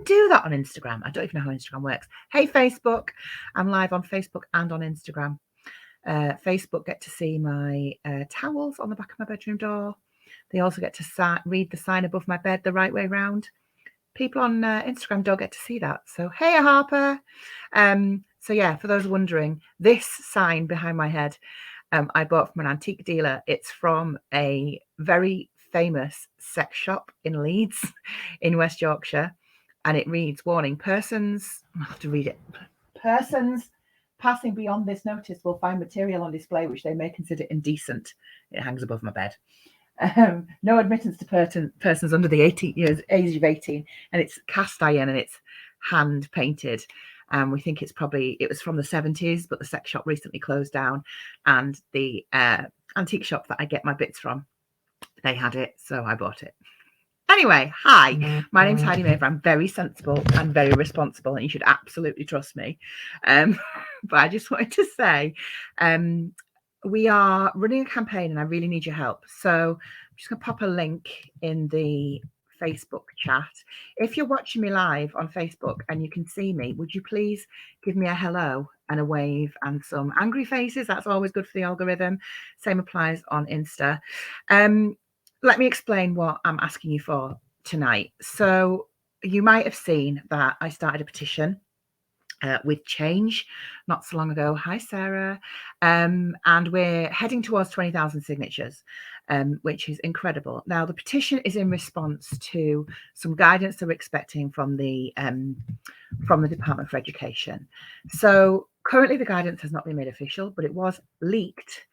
do that on Instagram. I don't even know how Instagram works. Hey, Facebook. I'm live on Facebook and on Instagram. Facebook get to see my towels on the back of my bedroom door. They also get to read the sign above my bed the right way round. People on Instagram don't get to see that. So, hey, Harper. So, yeah, for those wondering, this sign behind my head I bought from an antique dealer. It's from a very famous sex shop in Leeds in West Yorkshire. And it reads, warning, persons, I have to read it. Persons passing beyond this notice will find material on display which they may consider indecent. It hangs above my bed. No admittance to persons under the age of 18, and it's cast iron and it's hand painted. We think it was from the 70s, but the sex shop recently closed down, and the antique shop that I get my bits from, they had it, so I bought it. Anyway, hi, my name's Heidi Maver. I'm very sensible and very responsible, and you should absolutely trust me. But I just wanted to say, we are running a campaign and I really need your help. So I'm just going to pop a link in the Facebook chat. If you're watching me live on Facebook and you can see me, would you please give me a hello and a wave and some angry faces? That's always good for the algorithm. Same applies on Insta. Let me explain what I'm asking you for tonight. So you might have seen that I started a petition with Change not so long ago. Hi, Sarah. And we're heading towards 20,000 signatures, which is incredible. Now, the petition is in response to some guidance that we're expecting from the Department for Education. So currently the guidance has not been made official, but it was leaked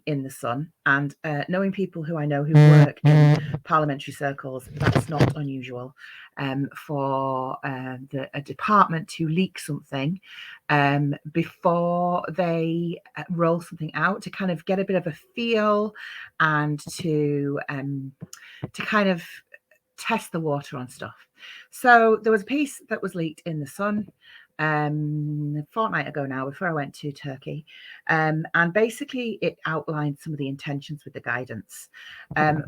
in the Sun. And knowing people who I know who work in parliamentary circles, that's not unusual for a department to leak something before they roll something out, to kind of get a bit of a feel and to kind of test the water on stuff. So there was a piece that was leaked in the Sun a fortnight ago now, before I went to Turkey, and basically it outlined some of the intentions with the guidance.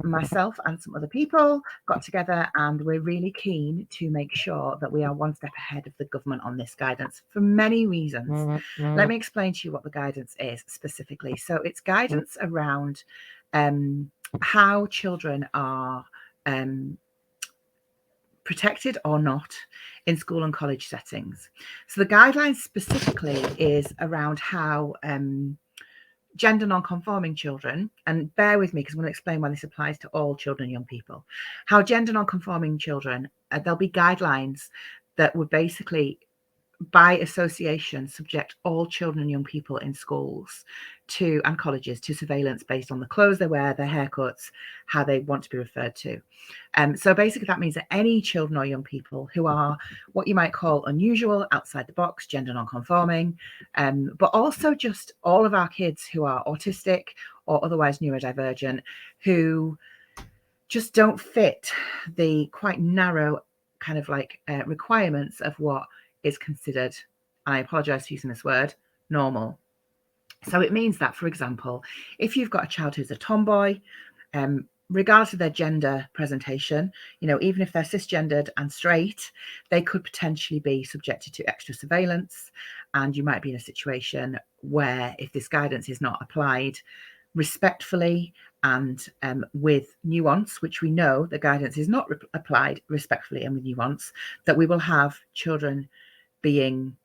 Myself and some other people got together and we're really keen to make sure that we are one step ahead of the government on this guidance for many reasons. Let me explain to you what the guidance is specifically. So it's guidance around how children are protected or not in school and college settings. So the guidelines specifically is around how gender non-conforming children, and bear with me because I'm going to explain why this applies to all children and young people, how gender non-conforming children, there'll be guidelines that would basically by association subject all children and young people in schools and colleges to surveillance based on the clothes they wear, their haircuts, how they want to be referred to. So basically that means that any children or young people who are what you might call unusual, outside the box, gender non-conforming, but also just all of our kids who are autistic or otherwise neurodivergent, who just don't fit the quite narrow kind of like requirements of what is considered, and I apologize for using this word, normal. So it means that, for example, if you've got a child who's a tomboy, regardless of their gender presentation, even if they're cisgendered and straight, they could potentially be subjected to extra surveillance. And you might be in a situation where, if this guidance is not applied respectfully and with nuance, which we know the guidance is not applied respectfully and with nuance, that we will have children being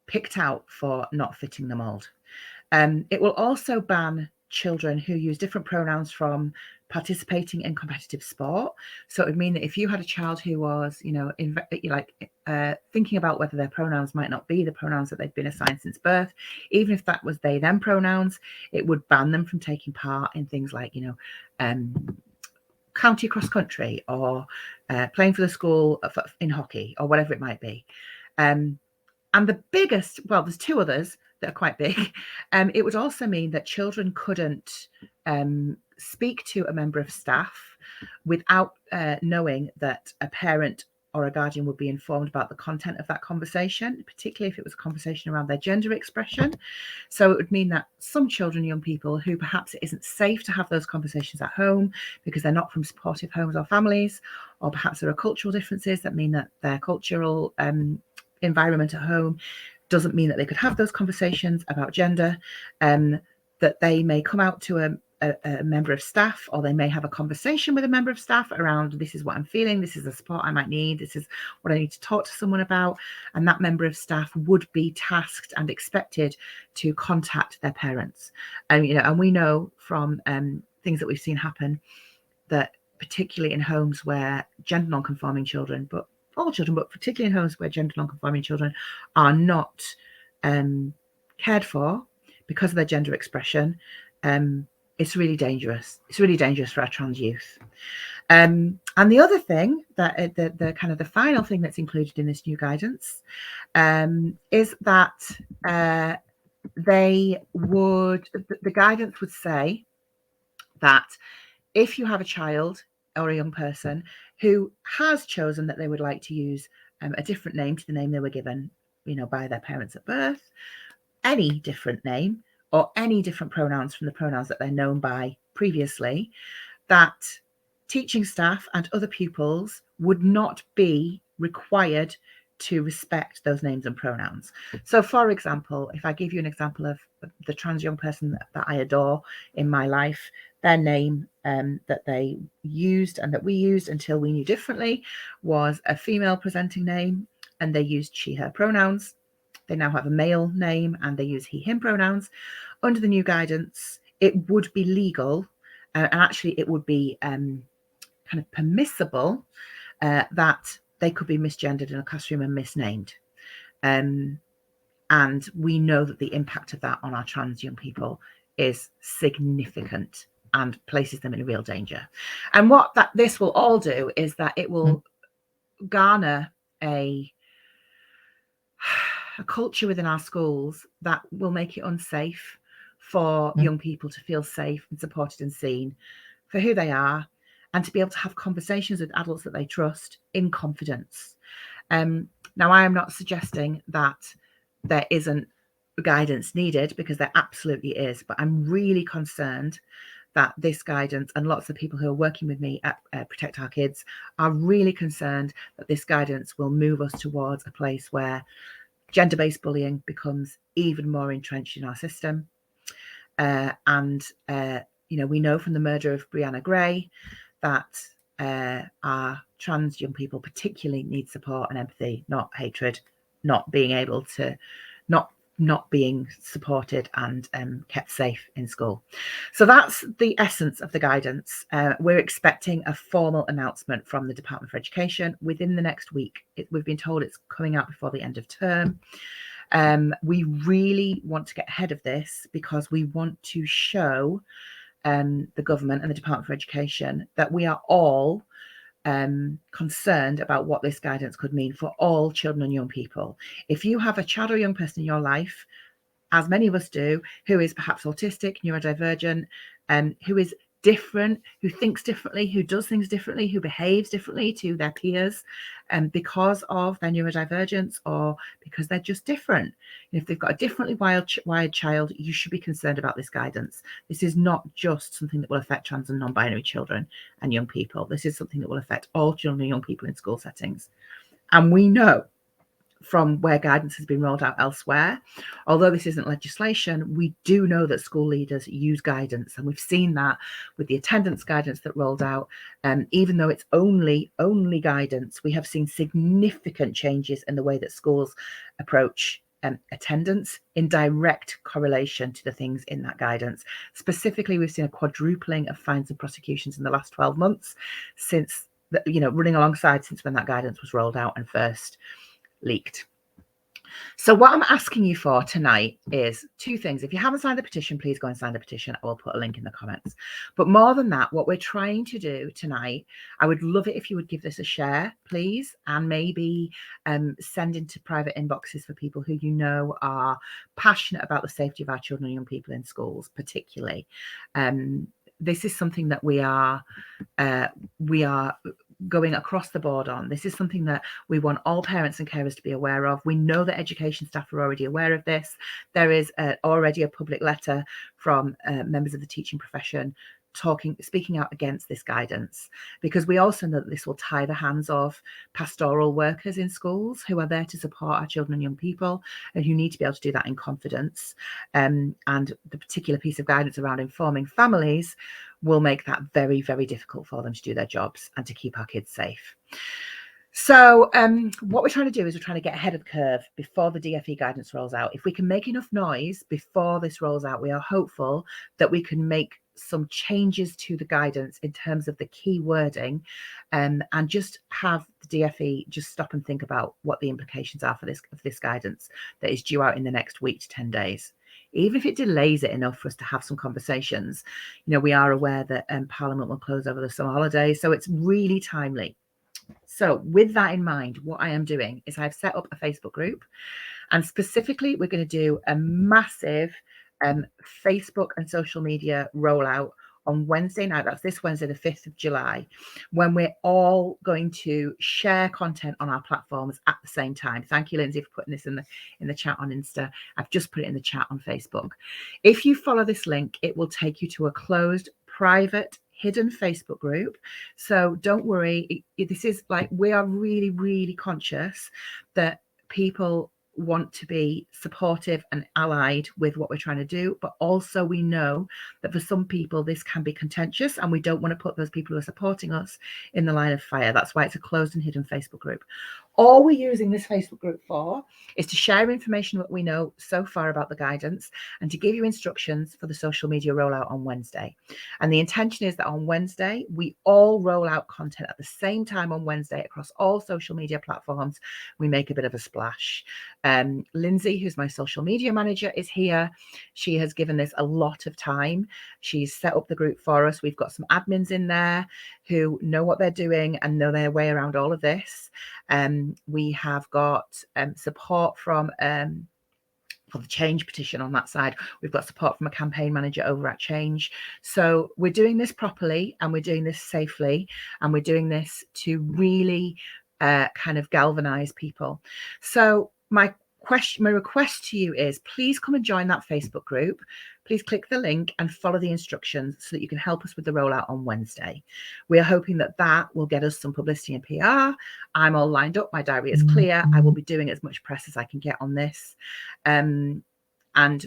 picked out for not fitting the mold. It will also ban children who use different pronouns from participating in competitive sport. So it would mean that if you had a child who was, thinking about whether their pronouns might not be the pronouns that they've been assigned since birth, even if that was they, them pronouns, it would ban them from taking part in things like, county cross country or playing for the school in hockey or whatever it might be. And the biggest, well, there's two others that are quite big. It would also mean that children couldn't speak to a member of staff without knowing that a parent or a guardian would be informed about the content of that conversation, particularly if it was a conversation around their gender expression. So it would mean that some children, young people who perhaps it isn't safe to have those conversations at home because they're not from supportive homes or families, or perhaps there are cultural differences that mean that their cultural environment at home doesn't mean that they could have those conversations about gender, that they may come out to a member of staff, or they may have a conversation with a member of staff around, this is what I'm feeling, this is the support I might need, this is what I need to talk to someone about, and that member of staff would be tasked and expected to contact their parents. And and we know from things that we've seen happen that particularly in homes where gender non-conforming children, but all children, but particularly in homes where gender non-conforming children are not cared for because of their gender expression, it's really dangerous. It's really dangerous for our trans youth. And the other thing that the kind of the final thing that's included in this new guidance is that the guidance would say that if you have a child or a young person who has chosen that they would like to use a different name to the name they were given, by their parents at birth, any different name or any different pronouns from the pronouns that they're known by previously, that teaching staff and other pupils would not be required to respect those names and pronouns. So, for example, if I give you an example of the trans young person that I adore in my life, their name that they used and that we used until we knew differently was a female presenting name, and they used she, her pronouns. They now have a male name and they use he, him pronouns. Under the new guidance, it would be legal, and actually it would be kind of permissible that they could be misgendered in a classroom and misnamed. And we know that the impact of that on our trans young people is significant and places them in real danger. And what this will all do is that it will garner a culture within our schools that will make it unsafe for young people to feel safe and supported and seen for who they are, and to be able to have conversations with adults that they trust in confidence. Now, I am not suggesting that there isn't guidance needed, because there absolutely is, but I'm really concerned that this guidance, and lots of people who are working with me at Protect Our Kids are really concerned that this guidance will move us towards a place where gender-based bullying becomes even more entrenched in our system. We know from the murder of Brianna Gray that our trans young people particularly need support and empathy, not hatred, not being able to, not being supported and kept safe in school. So that's the essence of the guidance. We're expecting a formal announcement from the Department for Education within the next week. We've been told it's coming out before the end of term. We really want to get ahead of this because we want to show the government and the Department for Education that we are all concerned about what this guidance could mean for all children and young people. If you have a child or young person in your life, as many of us do, who is perhaps autistic, neurodivergent, who is different, who thinks differently, who does things differently, who behaves differently to their peers, because of their neurodivergence or because they're just different. If they've got a differently wired child, you should be concerned about this guidance. This is not just something that will affect trans and non-binary children and young people. This is something that will affect all children and young people in school settings. And we know from where guidance has been rolled out elsewhere, although this isn't legislation, we do know that school leaders use guidance, and we've seen that with the attendance guidance that rolled out. Even though it's only guidance, we have seen significant changes in the way that schools approach attendance in direct correlation to the things in that guidance. Specifically, we've seen a quadrupling of fines and prosecutions in the last 12 months since, running alongside since when that guidance was rolled out and first leaked. So what I'm asking you for tonight is two things. If you haven't signed the petition, please go and sign the petition. I will put a link in the comments. But more than that, what we're trying to do tonight, I would love it if you would give this a share, please, and maybe send into private inboxes for people who you know are passionate about the safety of our children and young people in schools, particularly. This is something that we are going across the board on. This is something that we want all parents and carers to be aware of. We know that education staff are already aware of this. There is already a public letter from members of the teaching profession speaking out against this guidance, because we also know that this will tie the hands of pastoral workers in schools who are there to support our children and young people, and who need to be able to do that in confidence. And the particular piece of guidance around informing families will make that very, very difficult for them to do their jobs and to keep our kids safe. So what we're trying to do is we're trying to get ahead of the curve before the DfE guidance rolls out. If we can make enough noise before this rolls out, we are hopeful that we can make some changes to the guidance in terms of the key wording, and just have the DfE just stop and think about what the implications are for this guidance that is due out in the next week to 10 days. Even if it delays it enough for us to have some conversations, we are aware that Parliament will close over the summer holidays, so it's really timely. So with that in mind, what I am doing is I've set up a Facebook group, and specifically we're going to do a massive Facebook and social media rollout on Wednesday night. That's this Wednesday, the 5th of July, when we're all going to share content on our platforms at the same time. Thank you, Lindsay, for putting this in the chat on Insta. I've just put it in the chat on Facebook. If you follow this link, it will take you to a closed, private, hidden Facebook group. So don't worry. This is like, we are really, really conscious that people want to be supportive and allied with what we're trying to do, but also we know that for some people this can be contentious, and we don't want to put those people who are supporting us in the line of fire. That's why it's a closed and hidden Facebook group. All we're using this Facebook group for is to share information that we know so far about the guidance, and to give you instructions for the social media rollout on Wednesday. And the intention is that on Wednesday, we all roll out content at the same time on Wednesday across all social media platforms. We make a bit of a splash. Lindsay, who's my social media manager, is here. She has given this a lot of time. She's set up the group for us. We've got some admins in there who know what they're doing and know their way around all of this. We have got support from for the Change petition on that side. We've got support from a campaign manager over at Change. So we're doing this properly, and we're doing this safely, and we're doing this to really kind of galvanize people. So my request to you is, please come and join that Facebook group. Please click the link and follow the instructions so that you can help us with the rollout on Wednesday. We are hoping that that will get us some publicity and PR. I'm all lined up. My diary is clear. I will be doing as much press as I can get on this. And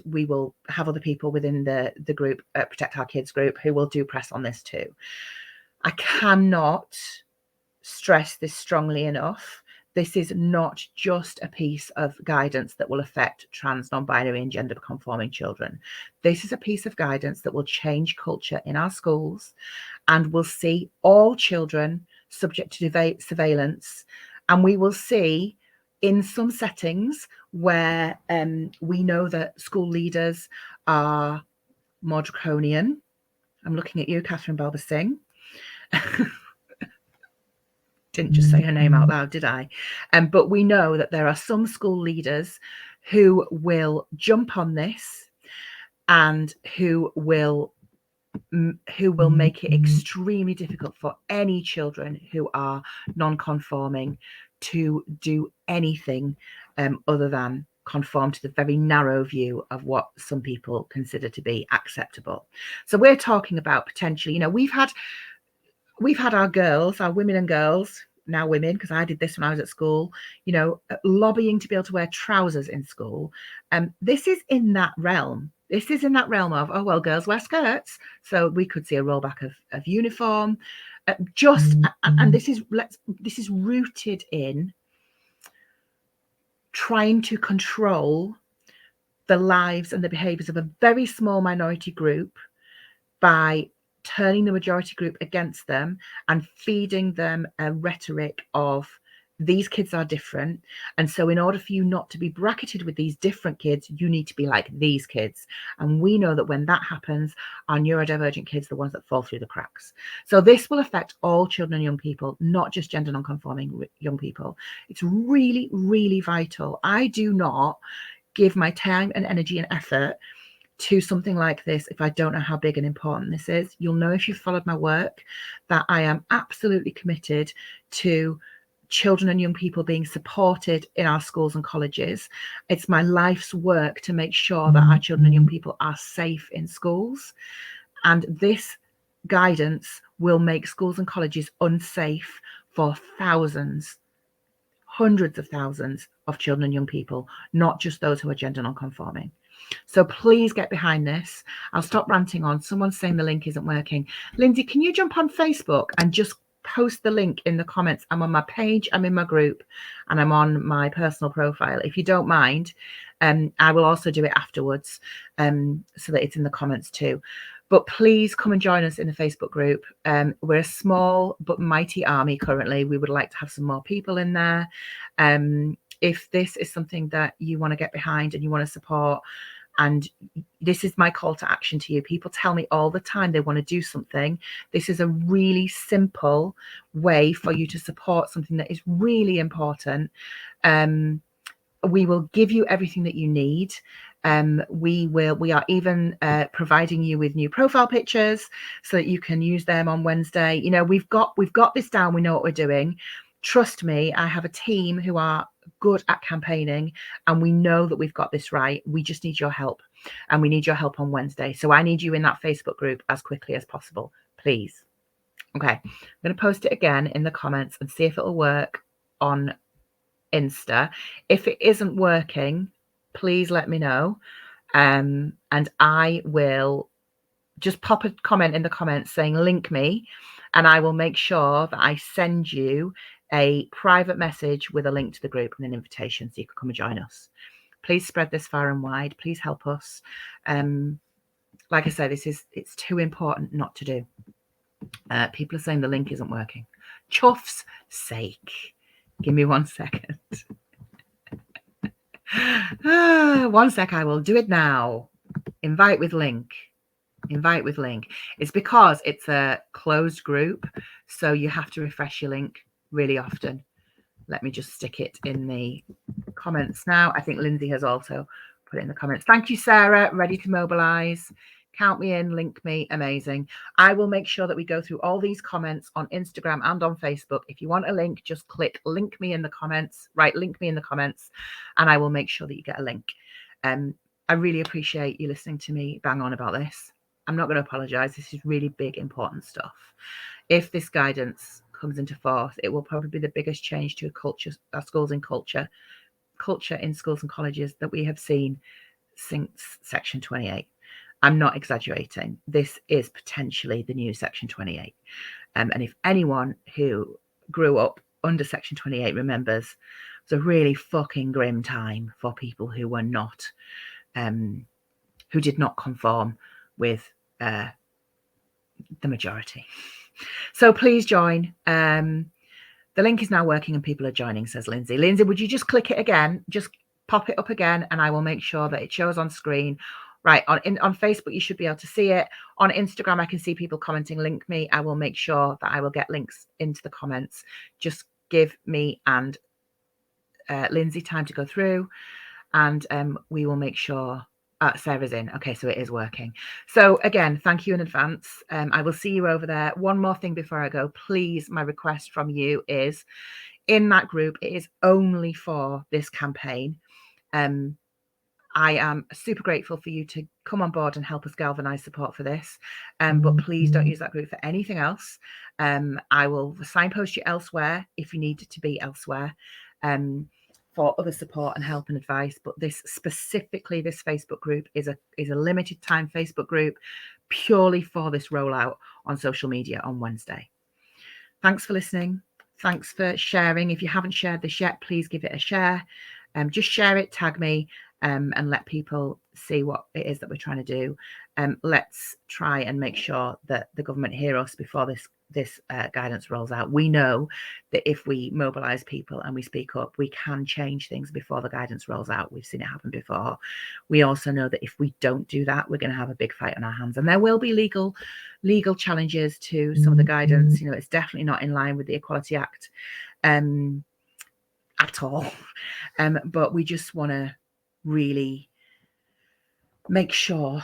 we will have other people within the group, Protect Our Kids group, who will do press on this too. I cannot stress this strongly enough. This is not just a piece of guidance that will affect trans, non-binary and gender conforming children. This is a piece of guidance that will change culture in our schools, and will see all children subject to surveillance. And we will see, in some settings where we know that school leaders are more draconian. I'm looking at you, Catherine Balber-Singh. Didn't just say her name out loud, did I? But we know that there are some school leaders who will jump on this, and who will make it extremely difficult for any children who are non-conforming to do anything other than conform to the very narrow view of what some people consider to be acceptable. So we're talking about potentially, we've had our girls, our women and girls, now women, because I did this when I was at school, lobbying to be able to wear trousers in school. This is in that realm. This is in that realm of, oh, well, girls wear skirts. So we could see a rollback of uniform. And this is rooted in trying to control the lives and the behaviors of a very small minority group by turning the majority group against them and feeding them a rhetoric of, these kids are different, and so in order for you not to be bracketed with these different kids, you need to be like these kids. And we know that when that happens, our neurodivergent kids are the ones that fall through the cracks. So this will affect all children and young people, not just gender non-conforming young people. It's really, really vital. I do not give my time and energy and effort to something like this if I don't know how big and important this is. You'll know, if you've followed my work, that I am absolutely committed to children and young people being supported in our schools and colleges. It's my life's work to make sure that our children and young people are safe in schools. And this guidance will make schools and colleges unsafe for thousands, hundreds of thousands of children and young people, not just those who are gender non-conforming. So please get behind this. I'll stop ranting on. Someone's saying the link isn't working. Lindsay, can you jump on Facebook and just post the link in the comments? I'm on my page, I'm in my group, and I'm on my personal profile. If you don't mind, I will also do it afterwards, so that it's in the comments too. But please come and join us in the Facebook group. We're a small but mighty army currently. We would like to have some more people in there. If this is something that you want to get behind and you want to support, and this is my call to action to you. People tell me all the time they want to do something. This is a really simple way for you to support something that is really important. We will give you everything that you need. We are even providing you with new profile pictures so that you can use them on Wednesday. You know, we've got this down. We know what we're doing. Trust me, I have a team who are good at campaigning, and we know that we've got this right. We just need your help, and we need your help on Wednesday. So I need you in that Facebook group as quickly as possible, please. Okay, I'm going to post it again in the comments and see if it'll work on Insta. If it isn't working, please let me know, and I will just pop a comment in the comments saying link me, and I will make sure that I send you a private message with a link to the group and an invitation so you can come and join us. Please spread this far and wide. Please help us. Like I say, it's too important not to do. People are saying the link isn't working. Chuff's sake. Give me 1 second. 1 sec, I will do it now. Invite with link. Invite with link. It's because it's a closed group, so you have to refresh your link really often. Let me just stick it in the comments now. I think Lindsay has also put it in the comments. Thank you, Sarah. Ready to mobilize. Count me in, link me. Amazing. I will make sure that we go through all these comments on Instagram and on Facebook. If you want a link, just click link me in the comments. Right, link me in the comments, and I will make sure that you get a link. I really appreciate you listening to me bang on about this. I'm not going to apologize. This is really big, important stuff. If this guidance comes into force, it will probably be the biggest change to our schools and culture in schools and colleges that we have seen since Section 28. I'm not exaggerating. This is potentially the new Section 28. And if anyone who grew up under Section 28 remembers, it was a really fucking grim time for people who were not, who did not conform with the majority. So please join. The link is now working and people are joining, says Lindsay. Lindsay, would you just click it again? Just pop it up again and I will make sure that it shows on screen. Right, on Facebook, you should be able to see it. On Instagram, I can see people commenting, link me. I will make sure that I will get links into the comments. Just give me and Lindsay time to go through, and we will make sure Sarah's in. Okay, so it is working. So again, thank you in advance. I will see you over there. One more thing before I go, please, my request from you is in that group, it is only for this campaign. I am super grateful for you to come on board and help us galvanize support for this. But please don't use that group for anything else. I will signpost you elsewhere if you need to be elsewhere for other support and help and advice. But this specifically, this Facebook group is a limited time Facebook group purely for this rollout on social media on Wednesday. Thanks for listening. Thanks for sharing. If you haven't shared this yet, please give it a share. Just share it, tag me. And let people see what it is that we're trying to do. Let's try and make sure that the government hear us before this guidance rolls out. We know that if we mobilise people and we speak up, we can change things before the guidance rolls out. We've seen it happen before. We also know that if we don't do that, we're going to have a big fight on our hands, and there will be legal challenges to some of the guidance. You know, it's definitely not in line with the Equality Act at all. But we just want to really make sure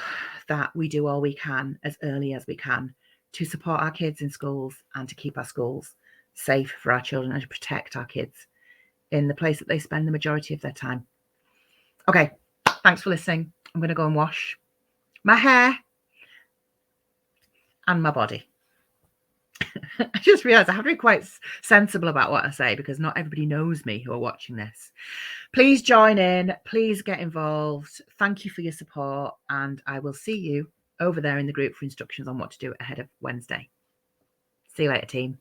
that we do all we can as early as we can to support our kids in schools and to keep our schools safe for our children and to protect our kids in the place that they spend the majority of their time. Okay, thanks for listening. I'm going to go and wash my hair and my body. I just realised I have to be quite sensible about what I say because not everybody knows me who are watching this. Please join in. Please get involved. Thank you for your support. And I will see you over there in the group for instructions on what to do ahead of Wednesday. See you later, team.